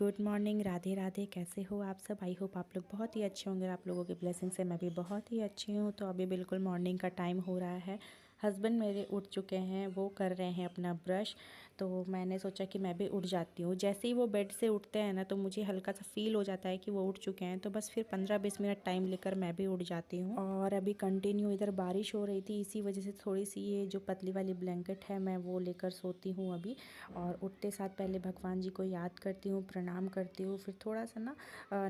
Good morning, Radhe Radhe. कैसे हो आप सब? आई होप आप लोग बहुत ही अच्छे होंगे। आप लोगों के ब्लेसिंग से मैं भी बहुत ही अच्छी हूँ। तो अभी बिल्कुल मॉर्निंग का टाइम हो रहा है। हस्बैंड मेरे उठ चुके हैं, वो कर रहे हैं अपना ब्रश। तो मैंने सोचा कि मैं भी उठ जाती हूँ। जैसे ही वो बेड से उठते हैं ना, तो मुझे हल्का सा फील हो जाता है कि वो उठ चुके हैं। तो बस फिर 15-20 मिनट टाइम लेकर मैं भी उठ जाती हूँ। और अभी कंटिन्यू इधर बारिश हो रही थी, इसी वजह से थोड़ी सी ये जो पतली वाली ब्लैंकेट है मैं वो लेकर सोती हूँ अभी। और उठते साथ पहले भगवान जी को याद करती हूँ, प्रणाम करती हूँ। फिर थोड़ा सा ना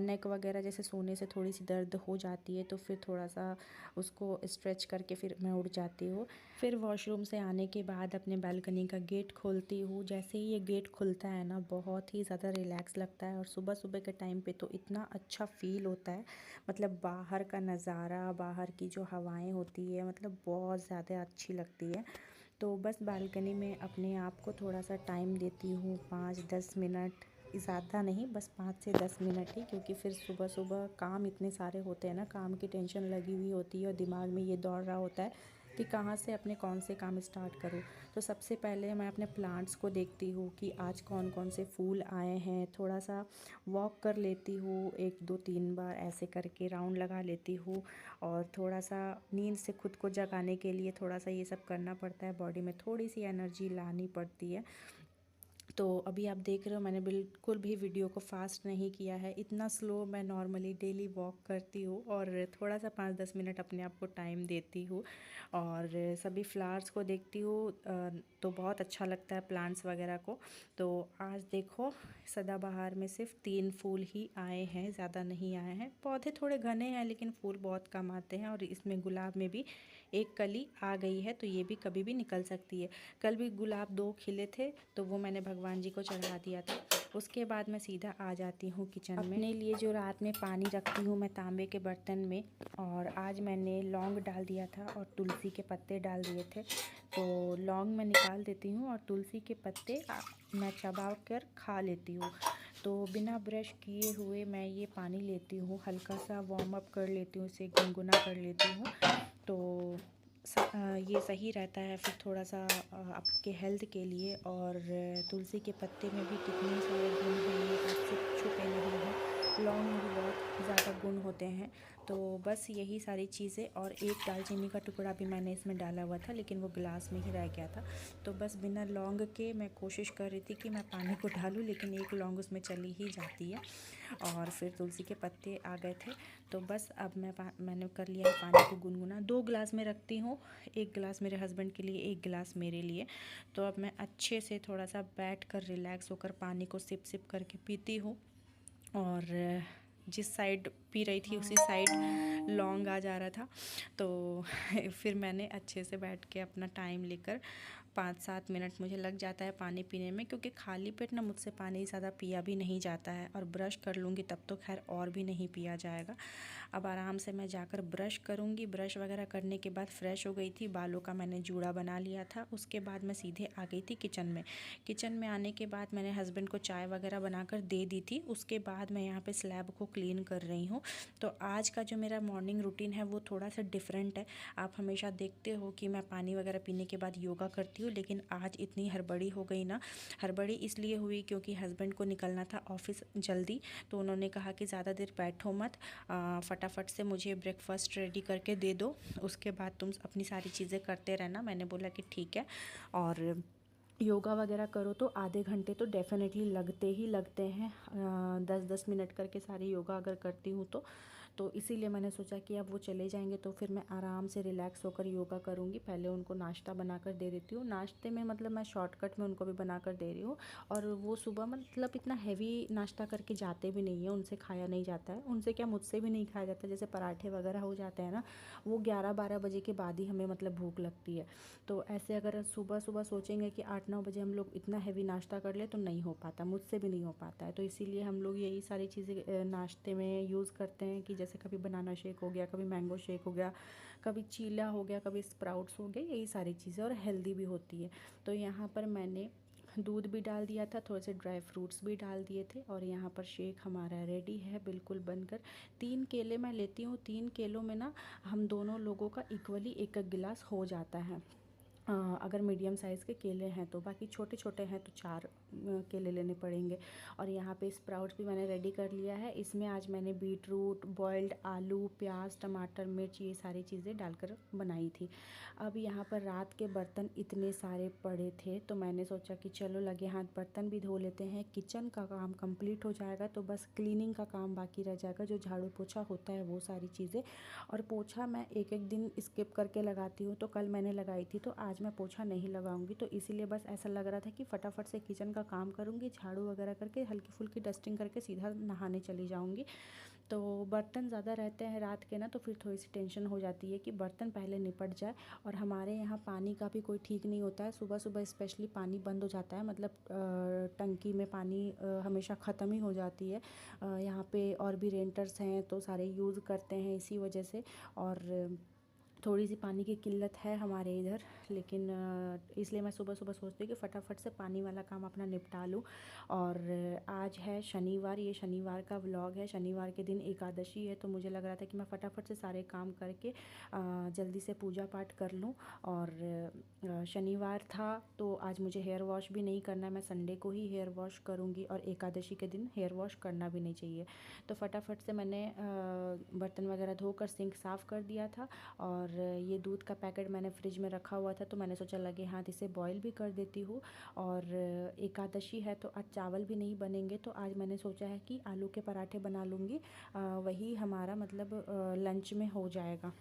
नेक वगैरह जैसे सोने से थोड़ी सी दर्द हो जाती है, तो फिर थोड़ा सा उसको स्ट्रेच करके फिर मैं उठ जाती हूँ। फिर वॉशरूम से आने के बाद अपने बालकनी का गेट खोलती हूँ। जैसे ही ये गेट खुलता है ना, बहुत ही ज़्यादा रिलैक्स लगता है। और सुबह सुबह के टाइम पे तो इतना अच्छा फ़ील होता है। मतलब बाहर का नज़ारा, बाहर की जो हवाएं होती है, मतलब बहुत ज़्यादा अच्छी लगती है। तो बस बालकनी में अपने आप को थोड़ा सा टाइम देती हूँ, 5-10 मिनट, ज़्यादा नहीं, बस 5 से 10 मिनट ही। क्योंकि फिर सुबह सुबह काम इतने सारे होते हैं ना, काम की टेंशन लगी हुई होती है और दिमाग में ये दौड़ रहा होता है कि कहाँ से अपने कौन से काम स्टार्ट करूँ। तो सबसे पहले मैं अपने प्लांट्स को देखती हूँ कि आज कौन कौन से फूल आए हैं। थोड़ा सा वॉक कर लेती हूँ, 1-2-3 बार ऐसे करके राउंड लगा लेती हूँ। और थोड़ा सा नींद से खुद को जगाने के लिए थोड़ा सा ये सब करना पड़ता है, बॉडी में थोड़ी सी एनर्जी लानी पड़ती है। तो अभी आप देख रहे हो, मैंने बिल्कुल भी वीडियो को फास्ट नहीं किया है, इतना स्लो मैं नॉर्मली डेली वॉक करती हूँ। और थोड़ा सा 5-10 मिनट अपने आप को टाइम देती हूँ। और सभी फ्लावर्स को देखती हूँ, तो बहुत अच्छा लगता है प्लांट्स वगैरह को। तो आज देखो, सदाबहार में सिर्फ 3 फूल ही आए हैं, ज़्यादा नहीं आए हैं। पौधे थोड़े घने हैं लेकिन फूल बहुत कम आते हैं। और इसमें गुलाब में भी एक कली आ गई है, तो ये भी कभी भी निकल सकती है। कल भी गुलाब 2 खिले थे, तो वो मैंने भगवान जी को चढ़ा दिया था। उसके बाद मैं सीधा आ जाती हूँ किचन में। अपने लिए जो रात में पानी रखती हूँ मैं तांबे के बर्तन में। और आज मैंने लौंग डाल दिया था और तुलसी के पत्ते डाल दिए थे। तो लौंग मैं निकाल देती हूँ और तुलसी के पत्ते मैं चबा कर खा लेती हूँ। तो बिना ब्रश किए हुए मैं ये पानी लेती हूँ, हल्का सा वार्म अप कर लेती हूँ, इसे गुनगुना कर लेती हूँ। तो ये सही रहता है फिर थोड़ा सा आपके हेल्थ के लिए। और तुलसी के पत्ते में भी कितने सारे गुण हैं, ये आपसे छुपे नहीं हैं। लौंग में भी बहुत ज़्यादा गुण होते हैं। तो बस यही सारी चीज़ें, और एक दालचीनी का टुकड़ा भी मैंने इसमें डाला हुआ था, लेकिन वो गिलास में ही रह गया था। तो बस बिना लौंग के मैं कोशिश कर रही थी कि मैं पानी को डालूं, लेकिन एक लौंग उसमें चली ही जाती है। और फिर तुलसी के पत्ते आ गए थे। तो बस अब मैंने कर लिया है पानी को गुनगुना। 2 गिलास में रखती हूँ, 1 गिलास मेरे हस्बैंड के लिए, 1 गिलास मेरे लिए। तो अब मैं अच्छे से थोड़ा सा बैठ कर रिलैक्स होकर पानी को सिप सिप करके पीती हूँ। और जिस साइड पी रही थी उसी साइड लौंग आ जा रहा था। तो फिर मैंने अच्छे से बैठ के अपना टाइम लेकर 5-7 मिनट मुझे लग जाता है पानी पीने में, क्योंकि खाली पेट ना मुझसे पानी ज़्यादा पिया भी नहीं जाता है। और ब्रश कर लूँगी तब तो खैर और भी नहीं पिया जाएगा। अब आराम से मैं जाकर ब्रश करूँगी। ब्रश वगैरह करने के बाद फ़्रेश हो गई थी, बालों का मैंने जूड़ा बना लिया था। उसके बाद मैं सीधे आ गई थी किचन में। किचन में आने के बाद मैंने हस्बैंड को चाय वगैरह बनाकर दे दी थी। उसके बाद मैं यहाँ पे स्लैब को क्लीन कर रही हूँ। तो आज का जो मेरा मॉर्निंग रूटीन है वो थोड़ा सा डिफरेंट है। आप हमेशा देखते हो कि मैं पानी वगैरह पीने के बाद योगा करती हूँ, लेकिन आज इतनी हड़बड़ी हो गई ना। हड़बड़ी इसलिए हुई क्योंकि हस्बैंड को निकलना था ऑफिस जल्दी। तो उन्होंने कहा कि ज़्यादा देर बैठो मत, फटाफट से मुझे ब्रेकफास्ट रेडी करके दे दो, उसके बाद तुम अपनी सारी चीज़ें करते रहना। मैंने बोला कि ठीक है। और योगा वगैरह करो तो आधे घंटे तो डेफ़िनेटली लगते ही लगते हैं। 10-10 मिनट करके सारी योगा अगर करती हूँ तो इसीलिए मैंने सोचा कि अब वो चले जाएंगे तो फिर मैं आराम से रिलैक्स होकर योगा करूँगी। पहले उनको नाश्ता बनाकर दे देती हूँ। नाश्ते में मतलब मैं शॉर्टकट में उनको भी बनाकर दे रही हूँ। और वो सुबह मतलब इतना हैवी नाश्ता करके जाते भी नहीं है, उनसे खाया नहीं जाता है। उनसे क्या, मुझसे भी नहीं खाया जाता। जैसे पराठे वगैरह हो जाते हैं ना, वो 11-12 बजे के बाद ही हमें मतलब भूख लगती है। तो ऐसे अगर सुबह सुबह सोचेंगे कि 8-9 बजे हम लोग इतना हैवी नाश्ता कर ले तो नहीं हो पाता, मुझसे भी नहीं हो पाता है। तो इसीलिए हम लोग यही सारी चीज़ें नाश्ते में यूज़ करते हैं कि जैसे कभी बनाना शेक हो गया, कभी मैंगो शेक हो गया, कभी चीला हो गया, कभी स्प्राउट्स हो गए, यही सारी चीज़ें, और हेल्दी भी होती है। तो यहाँ पर मैंने दूध भी डाल दिया था, थोड़े से ड्राई फ्रूट्स भी डाल दिए थे। और यहाँ पर शेक हमारा रेडी है बिल्कुल बनकर। 3 केले मैं लेती हूँ, 3 केलों में ना हम दोनों लोगों का इक्वली 1-1 गिलास हो जाता है। अगर मीडियम साइज़ के केले हैं तो, बाकी छोटे छोटे हैं तो 4 केले लेने पड़ेंगे। और यहाँ पे स्प्राउट्स भी मैंने रेडी कर लिया है। इसमें आज मैंने बीट रूट, बॉइल्ड आलू, प्याज, टमाटर, मिर्च, ये सारी चीज़ें डालकर बनाई थी। अब यहाँ पर रात के बर्तन इतने सारे पड़े थे तो मैंने सोचा कि चलो लगे हाथ बर्तन भी धो लेते हैं। किचन का काम कंप्लीट हो जाएगा तो बस क्लीनिंग का काम बाकी रह जाएगा, जो झाड़ू पोछा होता है वो सारी चीज़ें। और पोछा मैं एक एक दिन स्किप करके लगाती हूँ, तो कल मैंने लगाई थी तो आज मैं पोछा नहीं लगाऊंगी। तो इसीलिए बस ऐसा लग रहा था कि फटाफट से किचन का काम करूँगी, झाड़ू वगैरह करके हल्की फुल्की डस्टिंग करके सीधा नहाने चली जाऊँगी। तो बर्तन ज़्यादा रहते हैं रात के ना, तो फिर थोड़ी सी टेंशन हो जाती है कि बर्तन पहले निपट जाए। और हमारे यहाँ पानी का भी कोई ठीक नहीं होता है, सुबह सुबह स्पेशली पानी बंद हो जाता है, मतलब टंकी में पानी हमेशा ख़त्म ही हो जाती है। यहाँ पे और भी रेंटर्स हैं तो सारे यूज़ करते हैं इसी वजह से। और थोड़ी सी पानी की किल्लत है हमारे इधर, लेकिन इसलिए मैं सुबह सुबह सोचती हूँ कि फटाफट से पानी वाला काम अपना निपटा लूँ। और आज है शनिवार, ये शनिवार का व्लॉग है। शनिवार के दिन एकादशी है तो मुझे लग रहा था कि मैं फटाफट से सारे काम करके जल्दी से पूजा पाठ कर लूँ। और शनिवार था तो आज मुझे हेयर वॉश भी नहीं करना, मैं संडे को ही हेयर वॉश करूँगी। और एकादशी के दिन हेयर वॉश करना भी नहीं चाहिए। तो फटाफट से मैंने बर्तन वगैरह धोकर सिंक साफ़ कर दिया था। और ये दूध का पैकेट मैंने फ्रिज में रखा हुआ था तो मैंने सोचा लगे हाथ इसे बॉईल भी कर देती हूँ। और एकादशी है तो आज चावल भी नहीं बनेंगे, तो आज मैंने सोचा है कि आलू के पराठे बना लूँगी। वही हमारा मतलब लंच में हो जाएगा।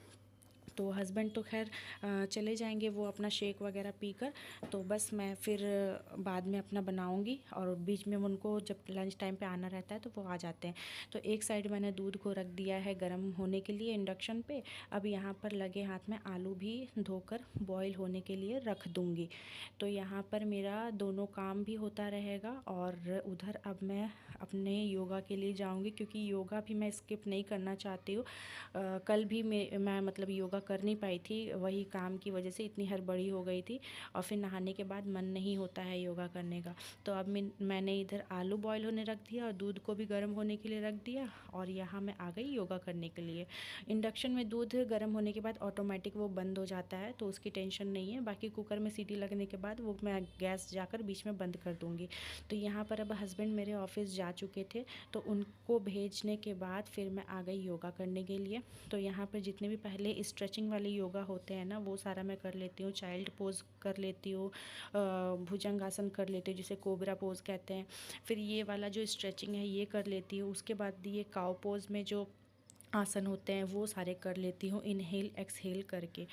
तो हस्बैंड तो खैर चले जाएंगे वो अपना शेक वगैरह पीकर, तो बस मैं फिर बाद में अपना बनाऊंगी। और बीच में उनको जब लंच टाइम पे आना रहता है तो वो आ जाते हैं। तो एक साइड मैंने दूध को रख दिया है गर्म होने के लिए इंडक्शन पे। अब यहाँ पर लगे हाथ में आलू भी धोकर बॉईल होने के लिए रख दूँगी। तो यहाँ पर मेरा दोनों काम भी होता रहेगा। और उधर अब मैं अपने योगा के लिए जाऊँगी, क्योंकि योगा भी मैं स्किप नहीं करना चाहती हूँ। कल भी मैं मतलब योगा कर नहीं पाई थी, वही काम की वजह से इतनी हड़बड़ी हो गई थी। और फिर नहाने के बाद मन नहीं होता है योगा करने का। तो अब मैंने इधर आलू बॉईल होने रख दिया और दूध को भी गर्म होने के लिए रख दिया। और यहाँ मैं आ गई योगा करने के लिए। इंडक्शन में दूध गर्म होने के बाद ऑटोमेटिक वो बंद हो जाता है तो उसकी टेंशन नहीं है। बाकी कुकर में सीटी लगने के बाद वो मैं गैस जाकर बीच में बंद कर दूँगी। तो यहाँ पर अब हस्बैंड मेरे ऑफिस जा चुके थे तो उनको भेजने के बाद फिर मैं आ गई योगा करने के लिए। तो यहाँ पर जितने भी पहले स्ट्रेचिंग वाले योगा होते हैं ना, वो सारा मैं कर लेती हूँ। चाइल्ड पोज कर लेती हूँ, भुजंगासन कर लेती हूँ जिसे कोबरा पोज कहते हैं। फिर ये वाला जो स्ट्रेचिंग है ये कर लेती हूँ। उसके बाद ये काउ पोज में जो आसन होते हैं वो सारे कर लेती हूँ, इनहेल एक्सहेल करके।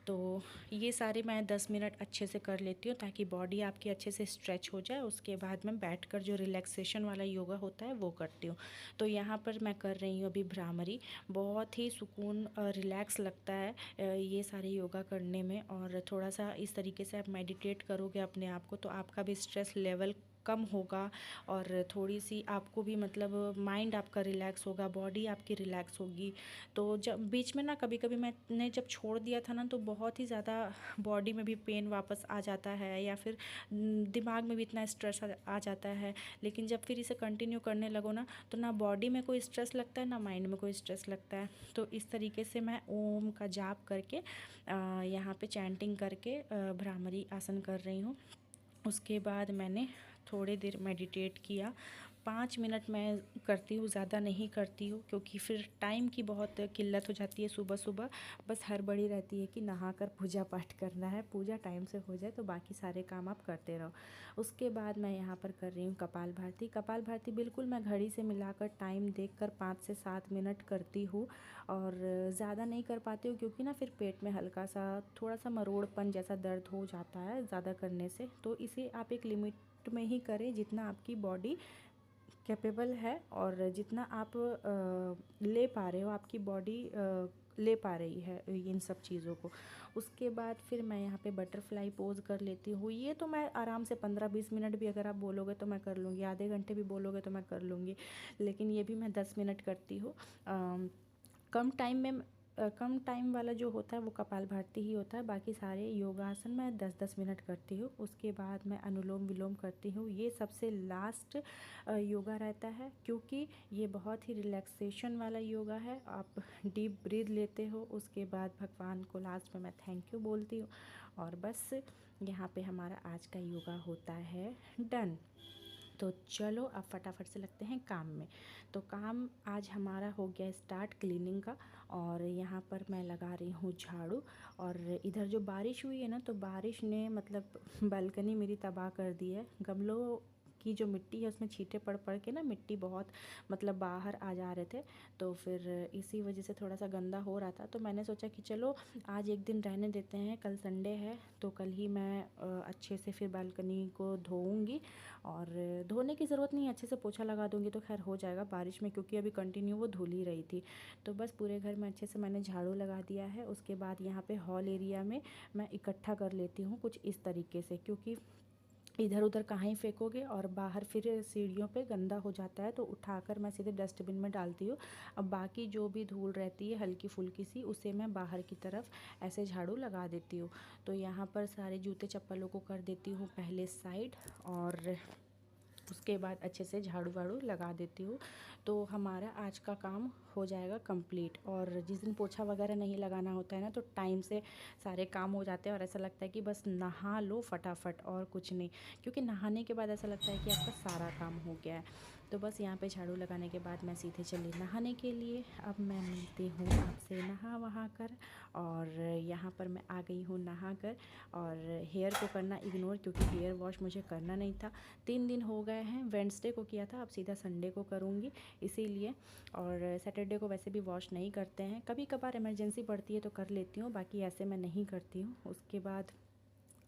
तो ये सारे मैं 10 मिनट अच्छे से कर लेती हूँ ताकि बॉडी आपकी अच्छे से स्ट्रेच हो जाए। उसके बाद मैं बैठकर जो रिलैक्सेशन वाला योगा होता है वो करती हूँ। तो यहाँ पर मैं कर रही हूँ अभी भ्रामरी। बहुत ही सुकून रिलैक्स लगता है ये सारे योगा करने में। और थोड़ा सा इस तरीके से आप मेडिटेट करोगे अपने आप को तो आपका भी स्ट्रेस लेवल कम होगा। और थोड़ी सी आपको भी मतलब माइंड आपका रिलैक्स होगा, बॉडी आपकी रिलैक्स होगी। तो जब बीच में ना कभी कभी मैंने जब छोड़ दिया था ना तो बहुत ही ज़्यादा बॉडी में भी पेन वापस आ जाता है, या फिर दिमाग में भी इतना स्ट्रेस आ जाता है। लेकिन जब फिर इसे कंटिन्यू करने लगो ना तो ना बॉडी में कोई स्ट्रेस लगता है ना माइंड में कोई स्ट्रेस लगता है। तो इस तरीके से मैं ओम का जाप करके यहाँ पे चैंटिंग करके भ्रामरी आसन कर रही हूँ। उसके बाद मैंने थोड़ी देर मेडिटेट किया। 5 मिनट मैं करती हूँ, ज़्यादा नहीं करती हूँ क्योंकि फिर टाइम की बहुत किल्लत हो जाती है सुबह सुबह। बस हड़बड़ी रहती है कि नहाकर पूजा पाठ करना है, पूजा टाइम से हो जाए तो बाकी सारे काम आप करते रहो। उसके बाद मैं यहाँ पर कर रही हूँ कपालभाति। कपालभाति बिल्कुल मैं घड़ी से मिलाकर टाइम देखकर 5 से 7 मिनट करती हूँ। और ज़्यादा नहीं कर पाती हूँ क्योंकि ना फिर पेट में हल्का सा थोड़ा सा मरोड़पन जैसा दर्द हो जाता है ज़्यादा करने से। तो इसे आप एक लिमिट में ही करें जितना आपकी बॉडी कैपेबल है और जितना आप ले पा रहे हो, आपकी बॉडी ले पा रही है इन सब चीज़ों को। उसके बाद फिर मैं यहाँ पे बटरफ्लाई पोज कर लेती हूँ। ये तो मैं आराम से 15-20 मिनट भी अगर आप बोलोगे तो मैं कर लूँगी, आधे घंटे भी बोलोगे तो मैं कर लूँगी। लेकिन ये भी मैं 10 मिनट करती हूँ। कम टाइम वाला जो होता है वो कपालभाति ही होता है। बाकी सारे योगासन मैं 10-10 मिनट करती हूँ। उसके बाद मैं अनुलोम विलोम करती हूँ। ये सबसे लास्ट योगा रहता है क्योंकि ये बहुत ही रिलैक्सेशन वाला योगा है। आप डीप ब्रीथ लेते हो, उसके बाद भगवान को लास्ट में मैं थैंक यू बोलती हूँ। और बस यहाँ पे हमारा आज का योगा होता है डन। तो चलो अब फटाफट से लगते हैं काम में। तो काम आज हमारा हो गया स्टार्ट क्लीनिंग का, और यहाँ पर मैं लगा रही हूँ झाड़ू। और इधर जो बारिश हुई है ना, तो बारिश ने मतलब बालकनी मेरी तबाह कर दी है। गमलों की जो मिट्टी है उसमें छींटे पड़ पड़ के ना मिट्टी बहुत मतलब बाहर आ जा रहे थे, तो फिर इसी वजह से थोड़ा सा गंदा हो रहा था। तो मैंने सोचा कि चलो आज एक दिन रहने देते हैं, कल संडे है तो कल ही मैं अच्छे से फिर बालकनी को धोऊंगी। और धोने की ज़रूरत नहीं है, अच्छे से पोछा लगा दूंगी तो खैर हो जाएगा बारिश में, क्योंकि अभी कंटिन्यू वो धुल ही रही थी। तो बस पूरे घर में अच्छे से मैंने झाड़ू लगा दिया है। उसके बाद यहाँ पे हॉल एरिया में मैं इकट्ठा कर लेती हूँ कुछ इस तरीके से, क्योंकि इधर उधर कहाँ ही फेंकोगे और बाहर फिर सीढ़ियों पे गंदा हो जाता है, तो उठाकर मैं सीधे डस्टबिन में डालती हूँ। अब बाकी जो भी धूल रहती है हल्की फुल्की सी, उसे मैं बाहर की तरफ ऐसे झाड़ू लगा देती हूँ। तो यहाँ पर सारे जूते चप्पलों को कर देती हूँ पहले साइड, और उसके बाद अच्छे से झाड़ू वाड़ू लगा देती हूँ। तो हमारा आज का काम हो जाएगा कंप्लीट। और जिस दिन पोछा वगैरह नहीं लगाना होता है ना, तो टाइम से सारे काम हो जाते हैं और ऐसा लगता है कि बस नहा लो फटाफट और कुछ नहीं, क्योंकि नहाने के बाद ऐसा लगता है कि आपका सारा काम हो गया है। तो बस यहाँ पे झाड़ू लगाने के बाद मैं सीधे चली नहाने के लिए। अब मैं मिलती हूँ आपसे नहा वहा कर, और यहाँ पर मैं आ गई हूँ नहा कर। और हेयर को करना इग्नोर, क्योंकि हेयर वॉश मुझे करना नहीं था। 3 दिन हो गए हैं, वेडनेसडे को किया था, अब सीधा संडे को करूँगी इसीलिए। और सैटरडे को वैसे भी वॉश नहीं करते हैं, कभी कभार इमरजेंसी पड़ती है तो कर लेती हूँ, बाकी ऐसे मैं नहीं करती हूँ। उसके बाद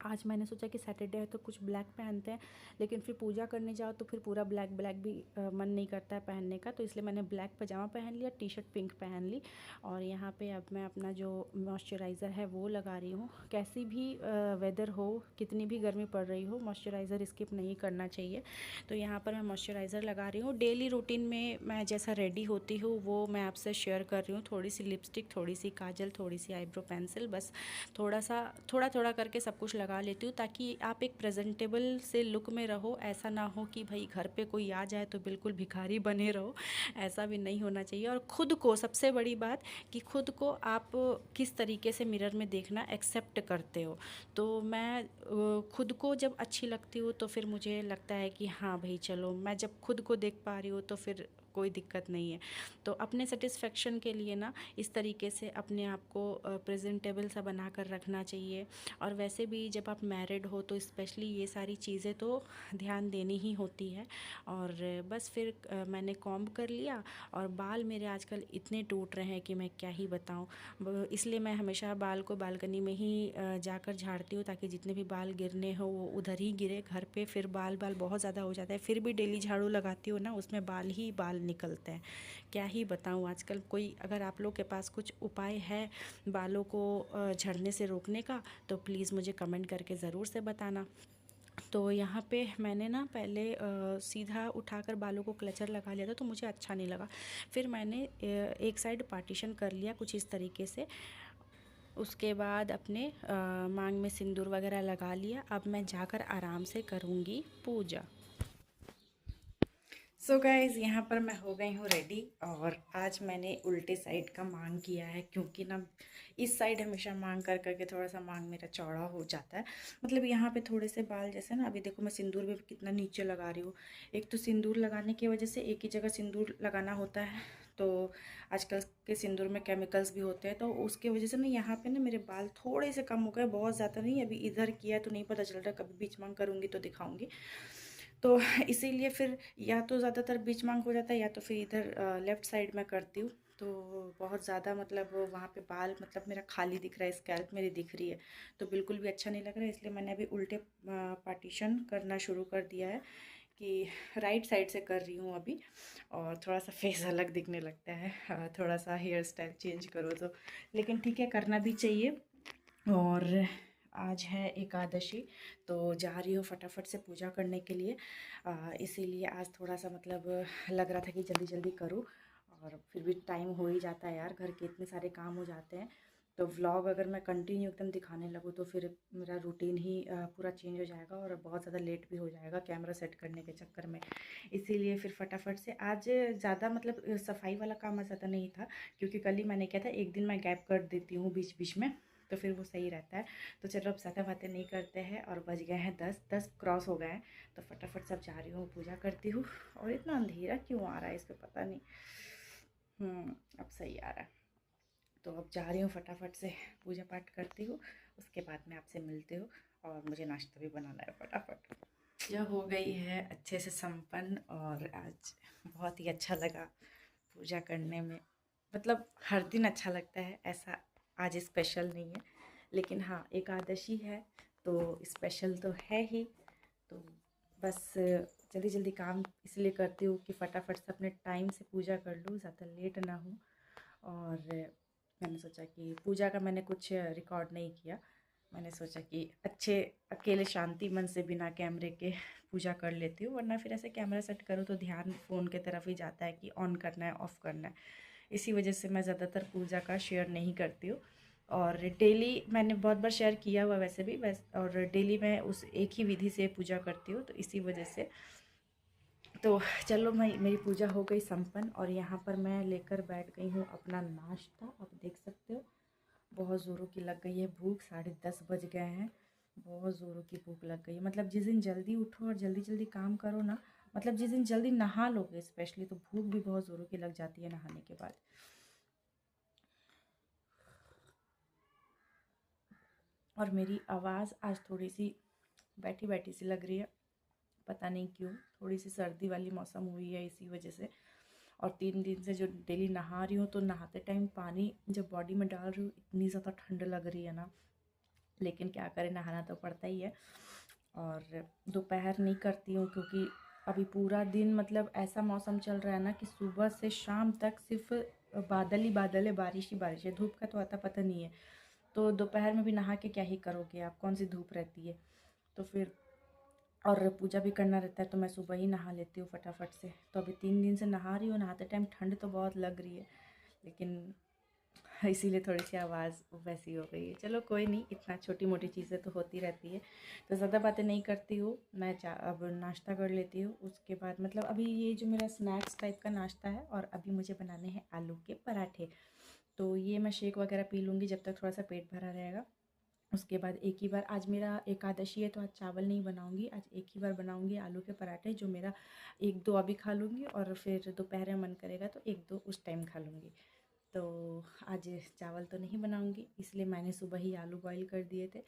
आज मैंने सोचा कि सैटरडे है तो कुछ ब्लैक पहनते हैं, लेकिन फिर पूजा करने जाओ तो फिर पूरा ब्लैक ब्लैक भी मन नहीं करता है पहनने का, तो इसलिए मैंने ब्लैक पजामा पहन लिया, टी शर्ट पिंक पहन ली। और यहाँ पे अब मैं अपना जो मॉइस्चराइज़र है वो लगा रही हूँ। कैसी भी वेदर हो, कितनी भी गर्मी पड़ रही हो, मॉइस्चराइज़र स्किप नहीं करना चाहिए। तो यहाँ पर मैं मॉइस्चराइज़र लगा रही हूँ। डेली रूटीन में मैं जैसा रेडी होती हूँ वो मैं आपसे शेयर कर रही हूँ। थोड़ी सी लिपस्टिक, थोड़ी सी काजल, थोड़ी सी आईब्रो पेंसिल, बस थोड़ा सा थोड़ा थोड़ा करके सब कुछ लगा लेती हूँ, ताकि आप एक प्रेजेंटेबल से लुक में रहो। ऐसा ना हो कि भाई घर पे कोई आ जाए तो बिल्कुल भिखारी बने रहो, ऐसा भी नहीं होना चाहिए। और ख़ुद को, सबसे बड़ी बात कि खुद को आप किस तरीके से मिरर में देखना एक्सेप्ट करते हो। तो मैं खुद को जब अच्छी लगती हूँ तो फिर मुझे लगता है कि हाँ भाई चलो, मैं जब खुद को देख पा रही हूँ तो फिर कोई दिक्कत नहीं है। तो अपने सेटिस्फेक्शन के लिए ना इस तरीके से अपने आप को प्रेजेंटेबल सा बना कर रखना चाहिए। और वैसे भी जब आप मैरिड हो तो स्पेशली ये सारी चीज़ें तो ध्यान देनी ही होती है। और बस फिर मैंने कॉम्ब कर लिया, और बाल मेरे आजकल इतने टूट रहे हैं कि मैं क्या ही बताऊं। इसलिए मैं हमेशा बाल को बालकनी में ही जाकर झाड़ती हूँ, ताकि जितने भी बाल गिरने हो वो उधर ही गिरे। घर पे फिर बाल बहुत ज़्यादा हो जाता है, फिर भी डेली झाड़ू लगाती हूँ ना, उसमें बाल ही बाल निकलते हैं। क्या ही बताऊँ आजकल। कोई अगर आप लोग के पास कुछ उपाय है बालों को झड़ने से रोकने का, तो प्लीज़ मुझे कमेंट करके ज़रूर से बताना। तो यहाँ पे मैंने ना पहले सीधा उठाकर बालों को क्लचर लगा लिया था, तो मुझे अच्छा नहीं लगा। फिर मैंने एक साइड पार्टीशन कर लिया कुछ इस तरीके से। उसके बाद अपने मांग में सिंदूर वगैरह लगा लिया। अब मैं जाकर आराम से करूँगी पूजा। सो गाइज़, यहाँ पर मैं हो गई हूँ रेडी, और आज मैंने उल्टे साइड का मांग किया है, क्योंकि ना इस साइड हमेशा मांग कर करके थोड़ा सा मांग मेरा चौड़ा हो जाता है। मतलब यहाँ पे थोड़े से बाल जैसे ना, अभी देखो मैं सिंदूर भी कितना नीचे लगा रही हूँ। एक तो सिंदूर लगाने की वजह से एक ही जगह सिंदूर लगाना होता है, तो आजकल के सिंदूर में केमिकल्स भी होते हैं, तो उसके वजह से ना यहाँ पे ना मेरे बाल थोड़े से कम हो गए, बहुत ज़्यादा नहीं। अभी इधर किया तो नहीं पता चल रहा, कभी बीच मांग करूँगी तो दिखाऊँगी। तो इसीलिए फिर या तो ज़्यादातर बीच मांग हो जाता है, या तो फिर इधर लेफ़्ट साइड में करती हूँ। तो बहुत ज़्यादा मतलब वहाँ पे बाल मतलब मेरा खाली दिख रहा है, स्कैल्प मेरी दिख रही है, तो बिल्कुल भी अच्छा नहीं लग रहा है। इसलिए मैंने अभी उल्टे पार्टीशन करना शुरू कर दिया है, कि राइट साइड से कर रही हूँ अभी। और थोड़ा सा फेस अलग दिखने लगता है, थोड़ा सा हेयर स्टाइल चेंज करो तो, लेकिन ठीक है, करना भी चाहिए। और आज है एकादशी, तो जा रही हूँ फटाफट से पूजा करने के लिए। इसीलिए आज थोड़ा सा मतलब लग रहा था कि जल्दी जल्दी करूँ, और फिर भी टाइम हो ही जाता है यार, घर के इतने सारे काम हो जाते हैं। तो व्लॉग अगर मैं कंटिन्यू एकदम दिखाने लगूँ तो फिर मेरा रूटीन ही पूरा चेंज हो जाएगा, और बहुत ज़्यादा लेट भी हो जाएगा कैमरा सेट करने के चक्कर में। इसीलिए फिर फटाफट से आज ज़्यादा मतलब सफाई वाला काम ज़्यादा नहीं था, क्योंकि कल ही मैंने किया था, एक दिन मैं गैप कर देती हूँ बीच बीच में। तो फिर वो सही रहता है। तो चलो अब ज़्यादा बातें नहीं करते हैं, और बज गए हैं 10 क्रॉस हो गए हैं। तो फटाफट सब जा रही हूँ, पूजा करती हूँ। और इतना अंधेरा क्यों आ रहा है इस पर पता नहीं। अब सही आ रहा है। तो अब जा रही हूँ, फटाफट से पूजा पाठ करती हूँ, उसके बाद में आपसे मिलती हूँ। और मुझे नाश्ता भी बनाना है फटाफट। पूजा हो गई है अच्छे से संपन्न, और आज बहुत ही अच्छा लगा पूजा करने में। मतलब हर दिन अच्छा लगता है, ऐसा आज स्पेशल नहीं है, लेकिन हाँ एकादशी है तो स्पेशल तो है ही। तो बस जल्दी जल्दी काम इसलिए करती हूँ कि फटाफट से अपने टाइम से पूजा कर लूँ, ज़्यादा लेट ना हो। और मैंने सोचा कि पूजा का मैंने कुछ रिकॉर्ड नहीं किया। मैंने सोचा कि अच्छे अकेले शांति मन से बिना कैमरे के पूजा कर लेती हूँ, वरना फिर ऐसे कैमरा सेट करो तो ध्यान फ़ोन के तरफ ही जाता है कि ऑन करना है ऑफ़ करना है। इसी वजह से मैं ज़्यादातर पूजा का शेयर नहीं करती हूँ। और डेली मैंने बहुत बार शेयर किया हुआ वैसे भी, और डेली मैं उस एक ही विधि से पूजा करती हूँ, तो इसी वजह से। तो चलो मैं मेरी पूजा हो गई संपन्न, और यहाँ पर मैं लेकर बैठ गई हूँ अपना नाश्ता। आप देख सकते हो बहुत ज़ोरों की लग गई है भूख, 10:30 बज गए हैं। बहुत ज़ोरों की भूख लग गई है। मतलब जिस दिन जल्दी उठो और जल्दी जल्दी काम करो ना, मतलब जिस दिन जल्दी नहा लोगे स्पेशली, तो भूख भी बहुत ज़ोरों की लग जाती है नहाने के बाद। और मेरी आवाज़ आज थोड़ी सी बैठी बैठी सी लग रही है, पता नहीं क्यों। थोड़ी सी सर्दी वाली मौसम हुई है इसी वजह से। और 3 दिन से जो डेली नहा रही हूँ, तो नहाते टाइम पानी जब बॉडी में डाल रही हूँ इतनी ज़्यादा ठंड लग रही है ना, लेकिन क्या करें, नहाना तो पड़ता ही है। और दोपहर नहीं करती हूँ क्योंकि अभी पूरा दिन मतलब ऐसा मौसम चल रहा है ना कि सुबह से शाम तक सिर्फ बादल ही बादल है, बारिश ही बारिश है, धूप का तो आता पता नहीं है। तो दोपहर में भी नहा के क्या ही करोगे आप, कौन सी धूप रहती है। तो फिर और पूजा भी करना रहता है, तो मैं सुबह ही नहा लेती हूँ फटाफट से। तो अभी 3 दिन से नहा रही हूँ, नहाते टाइम ठंड तो बहुत लग रही है, लेकिन इसीलिए थोड़ी सी आवाज़ वैसी हो गई है। चलो कोई नहीं, इतना छोटी मोटी चीज़ें तो होती रहती है। तो ज़्यादा बातें नहीं करती हूँ मैं, अब नाश्ता कर लेती हूँ। उसके बाद मतलब अभी ये जो मेरा स्नैक्स टाइप का नाश्ता है, और अभी मुझे बनाने हैं आलू के पराठे। तो ये मैं शेक वगैरह पी लूँगी जब तक थोड़ा सा पेट भरा रहेगा। उसके बाद एक ही बार, आज मेरा एकादशी है तो आज चावल नहीं बनाऊँगी, आज एक ही बार बनाऊँगी आलू के पराठे, जो मेरा 1-2 अभी खा लूँगी, और फिर दोपहर में मन करेगा तो 1-2 उस टाइम खा लूँगी। तो आज चावल तो नहीं बनाऊँगी, इसलिए मैंने सुबह ही आलू बॉईल कर दिए थे।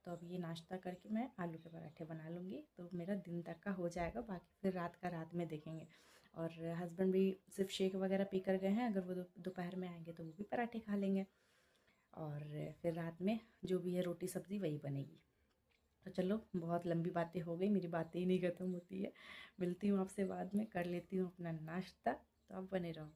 तो अब ये नाश्ता करके मैं आलू के पराठे बना लूँगी, तो मेरा दिन तक का हो जाएगा। बाकी फिर रात का रात में देखेंगे। और हस्बैंड भी सिर्फ शेक वगैरह पी कर गए हैं, अगर वो दोपहर में आएंगे तो वो भी पराठे खा लेंगे। और फिर रात में जो भी है रोटी सब्ज़ी वही बनेगी। तो चलो बहुत लंबी बातें हो गई, मेरी बातें ही नहीं ख़त्म होती है। मिलती हूँ आपसे बाद में, कर लेती हूँ अपना नाश्ता। तो आप बने रहो।